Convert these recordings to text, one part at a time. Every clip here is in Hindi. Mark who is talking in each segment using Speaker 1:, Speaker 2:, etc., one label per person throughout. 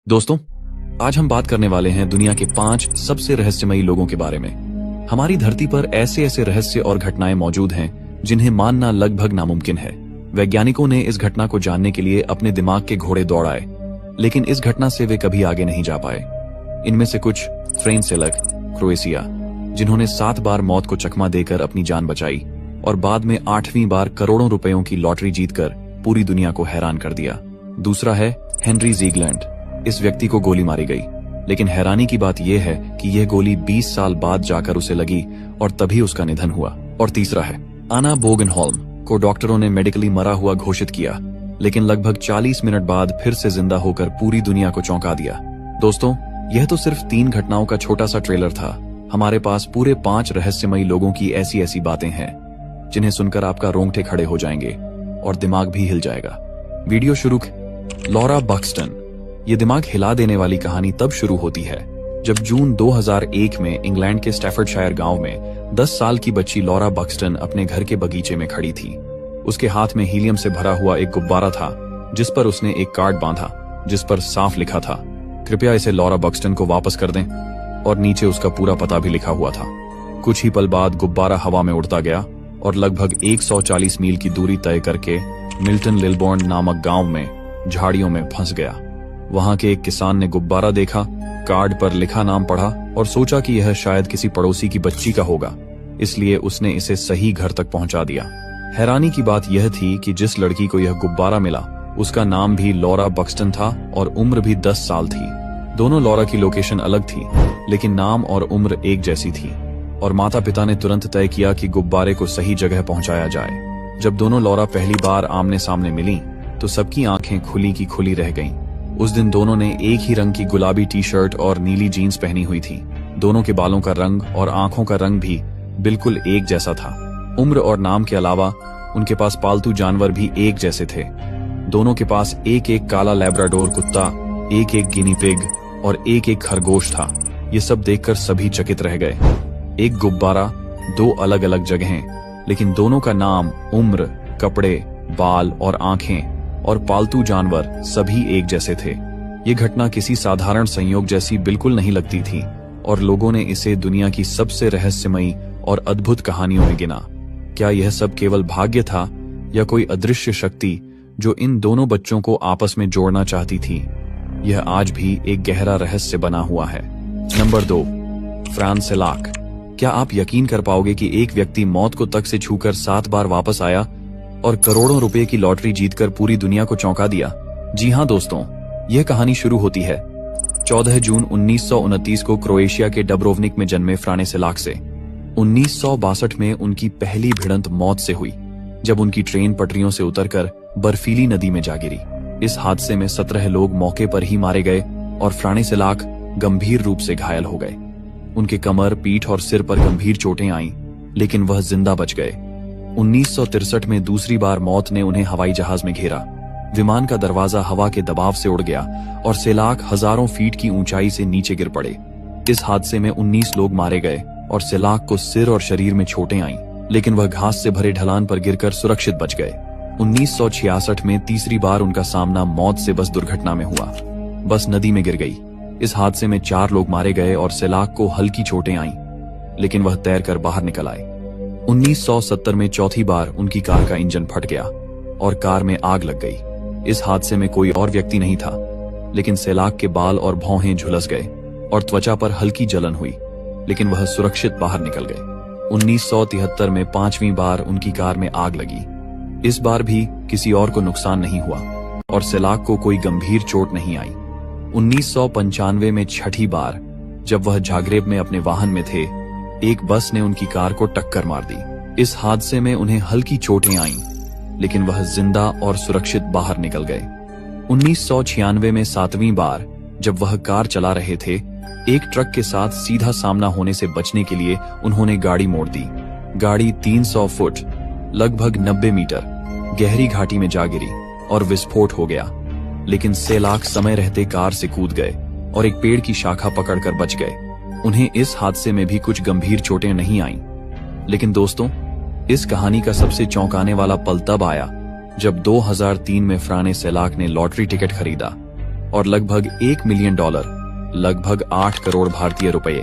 Speaker 1: दोस्तों, आज हम बात करने वाले हैं दुनिया के 5 सबसे रहस्यमयी लोगों के बारे में। हमारी धरती पर ऐसे ऐसे रहस्य और घटनाएं मौजूद हैं जिन्हें मानना लगभग नामुमकिन है। वैज्ञानिकों ने इस घटना को जानने के लिए अपने दिमाग के घोड़े दौड़ाए, लेकिन इस घटना से वे कभी आगे नहीं जा पाए। इनमें से कुछ फ्रान सेलाक, क्रोएशिया, जिन्होंने 7 बार मौत को चकमा देकर अपनी जान बचाई और बाद में 8वीं बार करोड़ों रुपयों की लॉटरी जीतकर पूरी दुनिया को हैरान कर दिया। दूसरा है हेनरी ज़ीगलैंड। इस व्यक्ति को गोली मारी गई, लेकिन हैरानी की बात यह है कि यह गोली 20 साल बाद जाकर उसे लगी और तभी उसका निधन हुआ। और तीसरा है आना बोगनहोल्म, को डॉक्टरों ने मेडिकली मरा हुआ घोषित किया, लेकिन लगभग 40 मिनट बाद फिर से जिंदा होकर पूरी दुनिया को चौंका दिया। दोस्तों, यह तो सिर्फ 3 घटनाओं का छोटा सा ट्रेलर था। हमारे पास पूरे 5 रहस्यमयी लोगों की ऐसी ऐसी बातें हैं जिन्हें सुनकर आपका रोंगटे खड़े हो जाएंगे और दिमाग भी हिल जाएगा। वीडियो शुरू। Laura Buxton. ये दिमाग हिला देने वाली कहानी तब शुरू होती है जब जून 2001 में इंग्लैंड के स्टैफर्डशायर गांव में 10 साल की बच्ची लॉरा बक्सटन अपने घर के बगीचे में खड़ी थी। उसके हाथ में हीलियम से भरा हुआ एक गुब्बारा था, जिस पर उसने एक कार्ड बांधा जिस पर साफ लिखा था, कृपया इसे लॉरा बक्सटन को वापस कर दें, और नीचे उसका पूरा पता भी लिखा हुआ था। कुछ ही पल बाद गुब्बारा हवा में उड़ता गया और लगभग 140 मील की दूरी तय करके मिल्टन लिलबॉर्न नामक गांव में झाड़ियों में फंस गया। वहां के एक किसान ने गुब्बारा देखा, कार्ड पर लिखा नाम पढ़ा और सोचा कि यह शायद किसी पड़ोसी की बच्ची का होगा, इसलिए उसने इसे सही घर तक पहुंचा दिया। हैरानी की बात यह थी कि जिस लड़की को यह गुब्बारा मिला उसका नाम भी लॉरा बक्सटन था और उम्र भी 10 साल थी। दोनों लॉरा की लोकेशन अलग थी, लेकिन नाम और उम्र एक जैसी थी, और माता पिता ने तुरंत तय किया कि गुब्बारे को सही जगह पहुंचाया जाए। जब दोनों लॉरा पहली बार आमने सामने मिली तो सबकी आंखें खुली की खुली रह गईं। उस दिन दोनों ने एक ही रंग की गुलाबी टी शर्ट और नीली जीन्स पहनी हुई थी। दोनों के बालों का रंग और आंखों का रंग भी बिल्कुल एक जैसा था। उम्र और नाम के अलावा उनके पास पालतू जानवर भी एक जैसे थे। दोनों के पास एक एक काला लैब्राडोर कुत्ता, एक एक गिनी पिग और एक एक खरगोश था। ये सब देखकर सभी चकित रह गए। एक गुब्बारा, 2 अलग अलग जगहें, लेकिन दोनों का नाम, उम्र, कपड़े, बाल और आंखें और पालतू जानवर सभी एक जैसे थे। ये घटना किसी साधारण संयोग जैसी बिल्कुल नहीं लगती थी और लोगों ने इसे दुनिया की सबसे रहस्यमयी और अद्भुत कहानियों में गिना। क्या यह सब केवल भाग्य था या कोई अदृश्य शक्ति जो इन दोनों बच्चों को आपस में जोड़ना चाहती थी? यह आज भी एक गहरा रहस्य बना हुआ है। Number 2, Fran Selak. क्या आप यकीन कर पाओगे कि एक व्यक्ति मौत को तक से छूकर 7 बार वापस आया और करोड़ों रुपए की लॉटरी जीतकर पूरी दुनिया को चौंका दिया? जी हां दोस्तों, यह कहानी शुरू होती है 14 जून 1929 को क्रोएशिया के डब्रोवनिक में जन्मे फ्रान सेलाक से। 1962 में उनकी पहली भिड़ंत मौत से हुई, जब उनकी ट्रेन पटरियों से उतरकर बर्फीली नदी में जा गिरी। इस हादसे में 17 लोग मौके पर ही मारे गए और फ्रान सेलाक गंभीर रूप से घायल हो गए। उनके कमर, पीठ और सिर पर गंभीर चोटें आईं, लेकिन वह जिंदा बच गए। 1963 में दूसरी बार मौत ने उन्हें हवाई जहाज में घेरा। विमान का दरवाजा हवा के दबाव से उड़ गया और सेलाक हजारों फीट की ऊंचाई से नीचे गिर पड़े। इस हादसे में 19 लोग मारे गए और सेलाक को सिर और शरीर में चोटें आईं, लेकिन वह घास से भरे ढलान पर गिरकर सुरक्षित बच गए। 1966 में तीसरी बार उनका सामना मौत से बस दुर्घटना में हुआ। बस नदी में गिर गई। इस हादसे में 4 लोग मारे गए और सेलाक को हल्की चोटें आईं, लेकिन वह तैरकर बाहर निकल आए। 1970 में चौथी बार उनकी कार का इंजन फट गया और कार में आग लग गई। इस हादसे में कोई और व्यक्ति नहीं था, लेकिन सेलाक के बाल और भौहें झुलस गए और त्वचा पर हल्की जलन हुई, लेकिन वह सुरक्षित बाहर निकल गए। 1973 में 5वीं बार उनकी कार में आग लगी। इस बार भी किसी और को नुकसान नहीं हुआ और सेलाक को कोई गंभीर चोट नहीं आई। 1995 में 6ठी बार, जब वह जाग्रेब में अपने वाहन में थे, एक बस ने उनकी कार को टक्कर मार दी। इस हादसे में उन्हें हल्की चोटें आईं, लेकिन वह जिंदा और सुरक्षित बाहर निकल गए। 1996 में 7वीं बार, जब वह कार चला रहे थे, एक ट्रक के साथ सीधा सामना होने से बचने के लिए उन्होंने गाड़ी मोड़ दी। गाड़ी 300 फुट लगभग 90 मीटर गहरी घाटी में जा गिरी और विस्फोट हो गया, लेकिन सेलाक समय रहते कार से कूद गए और एक पेड़ की शाखा पकड़कर बच गए। उन्हें इस हादसे में भी कुछ गंभीर चोटें नहीं आईं। लेकिन दोस्तों, इस कहानी का सबसे चौंकाने वाला पल तब आया जब 2003 में फ्रान सेलाक ने लॉटरी टिकट खरीदा और लगभग $1 मिलियन, लगभग 8 करोड़ भारतीय रुपए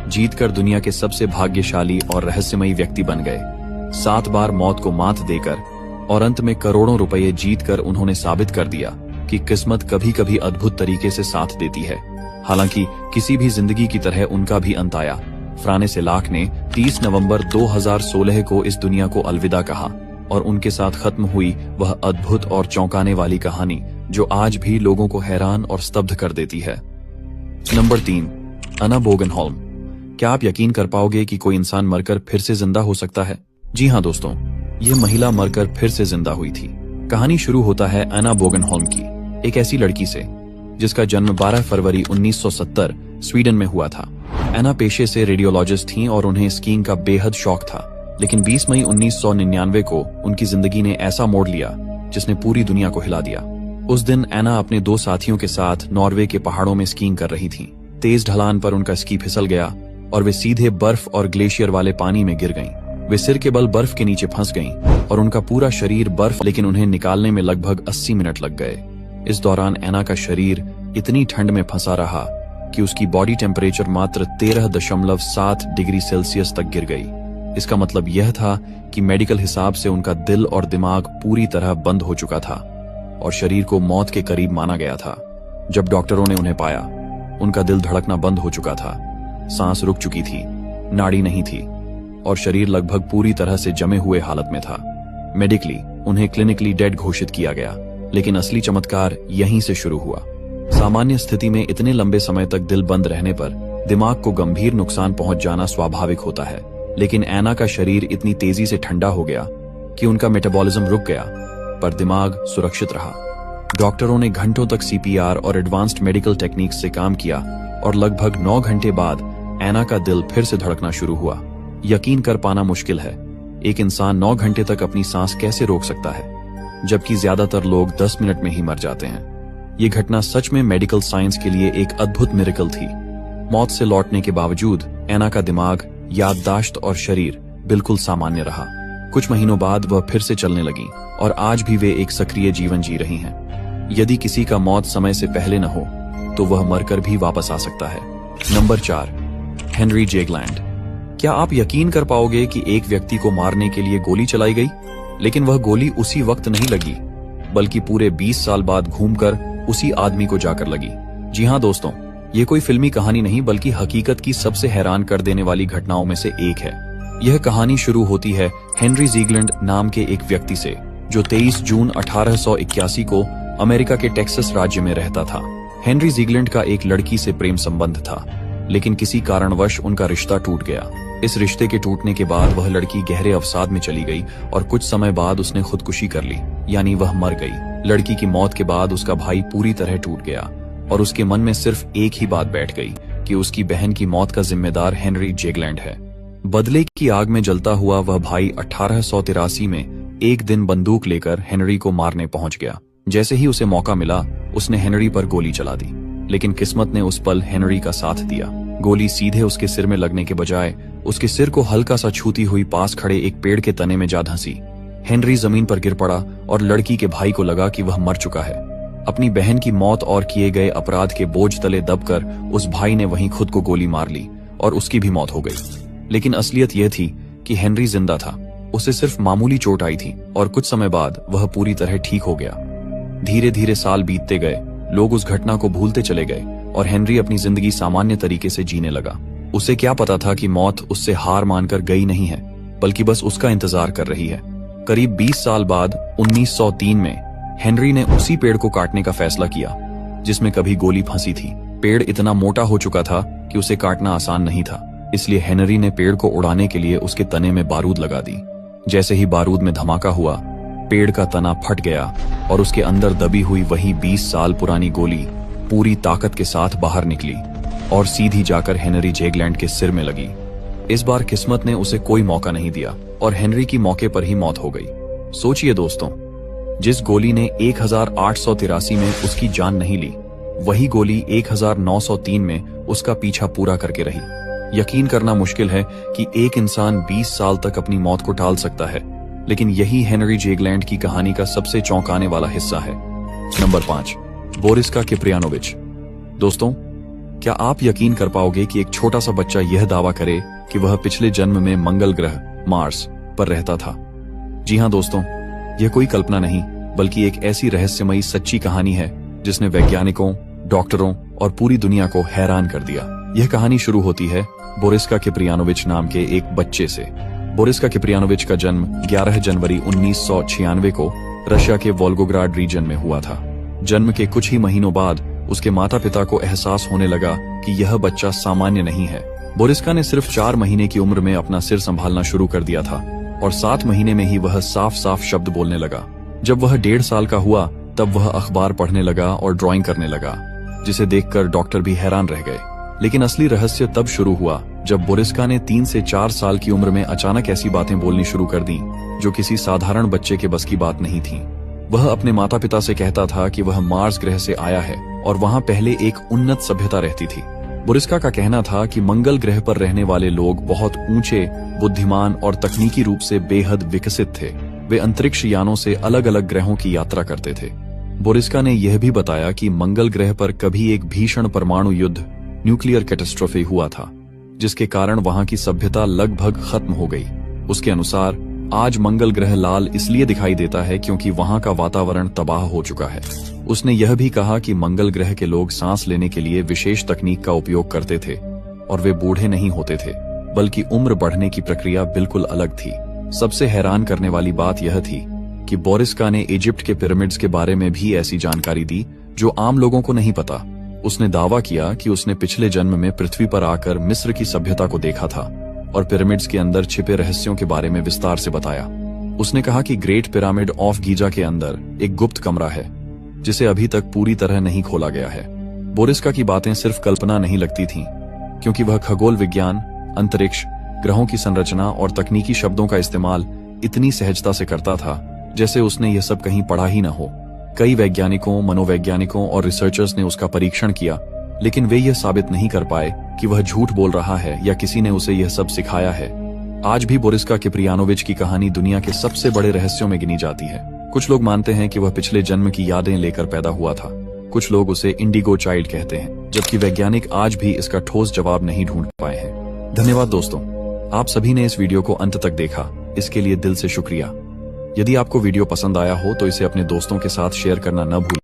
Speaker 1: जीतकर दुनिया के सबसे भाग्यशाली और रहस्यमयी व्यक्ति बन गए। 7 बार मौत को मात देकर और अंत में करोड़ों रुपए जीतकर उन्होंने साबित कर दिया कि किस्मत कभी कभी अद्भुत तरीके से साथ देती है। हालांकि किसी भी जिंदगी की तरह उनका भी अंत आया। फ्रांसिस ने 30 नवंबर 2016 को इस दुनिया को अलविदा कहा और उनके साथ खत्म हुई वह अद्भुत और चौंकाने वाली कहानी जो आज भी लोगों को हैरान और स्तब्ध कर देती है। नंबर 3, एना बोगनहोल्म। क्या आप यकीन कर पाओगे कि कोई इंसान मरकर फिर से जिंदा हो सकता है? जी हाँ दोस्तों, यह महिला मरकर फिर से जिंदा हुई थी। कहानी शुरू होता है एना बोगनहोल्म की, एक ऐसी लड़की से जिसका जन्म 12 फरवरी 1970 स्वीडन में हुआ था। एना पेशे से रेडियोलॉजिस्ट थीं और उन्हें स्कीइंग का बेहद शौक था। लेकिन 20 मई 1999 को उनकी जिंदगी ने ऐसा मोड़ लिया जिसने पूरी दुनिया को हिला दिया। उस दिन एना अपने 2 साथियों के साथ नॉर्वे के पहाड़ों में स्कीइंग कर रही थीं। तेज ढलान पर उनका स्की फिसल गया और वे सीधे बर्फ और ग्लेशियर वाले पानी में गिर गईं। वे सिर के बल बर्फ के नीचे फंस गईं और उनका पूरा शरीर बर्फ, लेकिन उन्हें निकालने में लगभग 80 मिनट लग गए। इस दौरान एना का शरीर इतनी ठंड में फंसा रहा कि उसकी बॉडी टेम्परेचर मात्र 13.7 डिग्री सेल्सियस तक गिर गई। इसका मतलब यह था कि मेडिकल हिसाब से उनका दिल और दिमाग पूरी तरह बंद हो चुका था और शरीर को मौत के करीब माना गया था। जब डॉक्टरों ने उन्हें पाया, उनका दिल धड़कना बंद हो चुका था, सांस रुक चुकी थी, नाड़ी नहीं थी और शरीर लगभग पूरी तरह से जमे हुए हालत में था। मेडिकली उन्हें क्लिनिकली डेड घोषित किया गया, लेकिन असली चमत्कार यहीं से शुरू हुआ। सामान्य स्थिति में इतने लंबे समय तक दिल बंद रहने पर दिमाग को गंभीर नुकसान पहुंच जाना स्वाभाविक होता है, लेकिन एना का शरीर इतनी तेजी से ठंडा हो गया कि उनका मेटाबॉलिज्म रुक गया, पर दिमाग सुरक्षित रहा। डॉक्टरों ने घंटों तक CPR और एडवांस्ड मेडिकल टेक्निक्स से काम किया और लगभग 9 घंटे बाद एना का दिल फिर से धड़कना शुरू हुआ। यकीन कर पाना मुश्किल है, एक इंसान 9 घंटे तक अपनी सांस कैसे रोक सकता है, जबकि ज्यादातर लोग 10 मिनट में ही मर जाते हैं। ये घटना सच में मेडिकल साइंस के लिए एक अद्भुत मिरेकल थी। मौत से लौटने के बावजूद एना का दिमाग, याददाश्त और शरीर बिल्कुल सामान्य रहा। कुछ महीनों बाद वह फिर से चलने लगी और आज भी वे एक सक्रिय जीवन जी रही हैं। यदि किसी का मौत समय से पहले न हो तो वह मरकर भी वापस आ सकता है। Number 4, Henry Ziegland. क्या आप यकीन कर पाओगे कि एक व्यक्ति को मारने के लिए गोली चलाई गई, लेकिन वह गोली उसी वक्त नहीं लगी, बल्कि पूरे 20 साल बाद घूमकर उसी आदमी को जाकर लगी। जी हाँ दोस्तों, ये कोई फिल्मी कहानी नहीं बल्कि हकीकत की सबसे हैरान कर देने वाली घटनाओं में से एक है। यह कहानी शुरू होती है हेनरी जीगलैंड नाम के एक व्यक्ति से, जो 23 जून 1881 को अमेरिका के टेक्सास राज्य में रहता था। हेनरी जीगलैंड का एक लड़की से प्रेम संबंध था, लेकिन किसी कारणवश उनका रिश्ता टूट गया। इस रिश्ते के टूटने के बाद वह लड़की गहरे अवसाद में चली गई और कुछ समय बाद उसने खुदकुशी कर ली, यानी वह मर गई। लड़की की मौत के बाद उसका भाई पूरी तरह टूट गया और उसके मन में सिर्फ एक ही बात बैठ गई कि उसकी बहन की मौत का जिम्मेदार हेनरी जेगलैंड है। बदले की आग में जलता हुआ वह भाई 1883 में एक दिन बंदूक लेकर हेनरी को मारने पहुंच गया। जैसे ही उसे मौका मिला, उसने हेनरी पर गोली चला दी, लेकिन किस्मत ने उस पल हेनरी का साथ दिया। गोली सीधे उसके सिर में लगने के बजाय उसके सिर को हल्का सा छूती हुई पास खड़े एक पेड़ के तने में जा धंसी। हेनरी जमीन पर गिर पड़ा और लड़की के भाई को लगा कि वह मर चुका है। अपनी बहन की मौत और किए गए अपराध के बोझ तले दबकर उस भाई ने वहीं खुद को गोली मार ली और उसकी भी मौत हो गई। लेकिन असलियत यह थी कि हेनरी जिंदा था, उसे सिर्फ मामूली चोट आई थी और कुछ समय बाद वह पूरी तरह ठीक हो गया। धीरे धीरे साल बीतते गए, लोग उस घटना को भूलते चले गए और हेनरी अपनी जिंदगी सामान्य तरीके से जीने लगा। उसे क्या पता था कि मौत उससे हार मानकर गई नहीं है, बल्कि बस उसका इंतजार कर रही है। करीब 20 साल बाद 1903 में हेनरी ने उसी पेड़ को काटने का फैसला किया जिसमें कभी गोली फंसी थी। पेड़ इतना मोटा हो चुका था कि उसे काटना आसान नहीं था, इसलिए हेनरी ने पेड़ को उड़ाने के लिए उसके तने में बारूद लगा दी। जैसे ही बारूद में धमाका हुआ, पेड़ का तना फट गया और उसके अंदर दबी हुई वही 20 साल पुरानी गोली पूरी ताकत के साथ बाहर निकली और सीधी जाकर हेनरी जेगलैंड के सिर में लगी। इस बार किस्मत ने उसे कोई मौका नहीं दिया और हेनरी की मौके पर ही मौत हो गई। सोचिए दोस्तों, जिस गोली ने 1883 में उसकी जान नहीं ली, वही गोली 1903 में उसका पीछा पूरा करके रही। यकीन करना मुश्किल है कि एक इंसान 20 साल तक अपनी मौत को टाल सकता है, लेकिन यही हेनरी जेगलैंड की कहानी का सबसे चौंकाने वाला हिस्सा है। Number 5, Boriska Kipriyanovich. दोस्तों, क्या आप यकीन कर पाओगे कि एक छोटा सा बच्चा यह दावा करे कि वह पिछले जन्म में मंगल ग्रह मार्स पर रहता था? जी हां दोस्तों, यह कोई कल्पना नहीं बल्कि एक ऐसी रहस्यमयी सच्ची कहानी है जिसने वैज्ञानिकों, डॉक्टरों और पूरी दुनिया को हैरान कर दिया। यह कहानी शुरू होती है बोरिस्का किप्रियानोविच नाम के एक बच्चे से। बोरिस्का किप्रियानोविच का जन्म 11 जनवरी 1996 को रशिया के वोल्गोग्राड रीजन में हुआ था। जन्म के कुछ ही महीनों बाद उसके माता पिता को एहसास होने लगा कि यह बच्चा सामान्य नहीं है। बोरिस्का ने सिर्फ 4 महीने की उम्र में अपना सिर संभालना शुरू कर दिया था और 7 महीने में ही वह साफ साफ शब्द बोलने लगा। जब वह 1.5 साल का हुआ तब वह अखबार पढ़ने लगा और ड्राइंग करने लगा, जिसे देखकर डॉक्टर भी हैरान रह गए। लेकिन असली रहस्य तब शुरू हुआ जब बोरिस्का ने 3 से 4 साल की उम्र में अचानक ऐसी बातें बोलनी शुरू कर दी जो किसी साधारण बच्चे के बस की बात नहीं थी। वह अपने माता पिता से कहता था कि वह मार्स ग्रह से आया है और वहां पहले एक उन्नत सभ्यता रहती थी। बोरिस्का का कहना था कि मंगल ग्रह पर रहने वाले लोग बहुत ऊंचे, बुद्धिमान और तकनीकी रूप से बेहद विकसित थे। वे अंतरिक्ष यानों से अलग अलग ग्रहों की यात्रा करते थे। बोरिस्का ने यह भी बताया कि मंगल ग्रह पर कभी एक भीषण परमाणु युद्ध, न्यूक्लियर कैटास्ट्रोफी हुआ था, जिसके कारण वहां की सभ्यता लगभग खत्म हो गई। उसके अनुसार आज मंगल ग्रह लाल इसलिए दिखाई देता है क्योंकि वहां का वातावरण तबाह हो चुका है। उसने यह भी कहा कि मंगल ग्रह के लोग सांस लेने के लिए विशेष तकनीक का उपयोग करते थे और वे बूढ़े नहीं होते थे, बल्कि उम्र बढ़ने की प्रक्रिया बिल्कुल अलग थी। सबसे हैरान करने वाली बात यह थी कि बोरिस्का ने इजिप्ट के पिरामिड्स के बारे में भी ऐसी जानकारी दी जो आम लोगों को नहीं पता। उसने दावा किया कि उसने पिछले जन्म में पृथ्वी पर आकर मिस्र की सभ्यता को देखा था और पिरामिड्स के अंदर छिपे रहस्यों के बारे में विस्तार से बताया। उसने कहा कि ग्रेट पिरामिड ऑफ गीजा के अंदर एक गुप्त कमरा है जिसे अभी तक पूरी तरह नहीं खोला गया है। बोरिस्का की बातें सिर्फ कल्पना नहीं लगती थीं, क्योंकि वह खगोल विज्ञान, अंतरिक्ष, ग्रहों की संरचना और तकनीकी शब्दों का इस्तेमाल इतनी सहजता से करता था जैसे उसने यह सब कहीं पढ़ा ही न हो। कई वैज्ञानिकों, मनोवैज्ञानिकों और रिसर्चर्स ने उसका परीक्षण किया, लेकिन वे यह साबित नहीं कर पाए कि वह झूठ बोल रहा है या किसी ने उसे यह सब सिखाया है। आज भी बोरिस्का किप्रियानोविच की कहानी दुनिया के सबसे बड़े रहस्यों में गिनी जाती है। कुछ लोग मानते हैं कि वह पिछले जन्म की यादें लेकर पैदा हुआ था। कुछ लोग उसे इंडिगो चाइल्ड कहते हैं, जबकि वैज्ञानिक आज भी इसका ठोस जवाब नहीं ढूंढ पाए हैं। धन्यवाद दोस्तों, आप सभी ने इस वीडियो को अंत तक देखा, इसके लिए दिल से शुक्रिया। यदि आपको वीडियो पसंद आया हो तो इसे अपने दोस्तों के साथ शेयर करना न भूलें।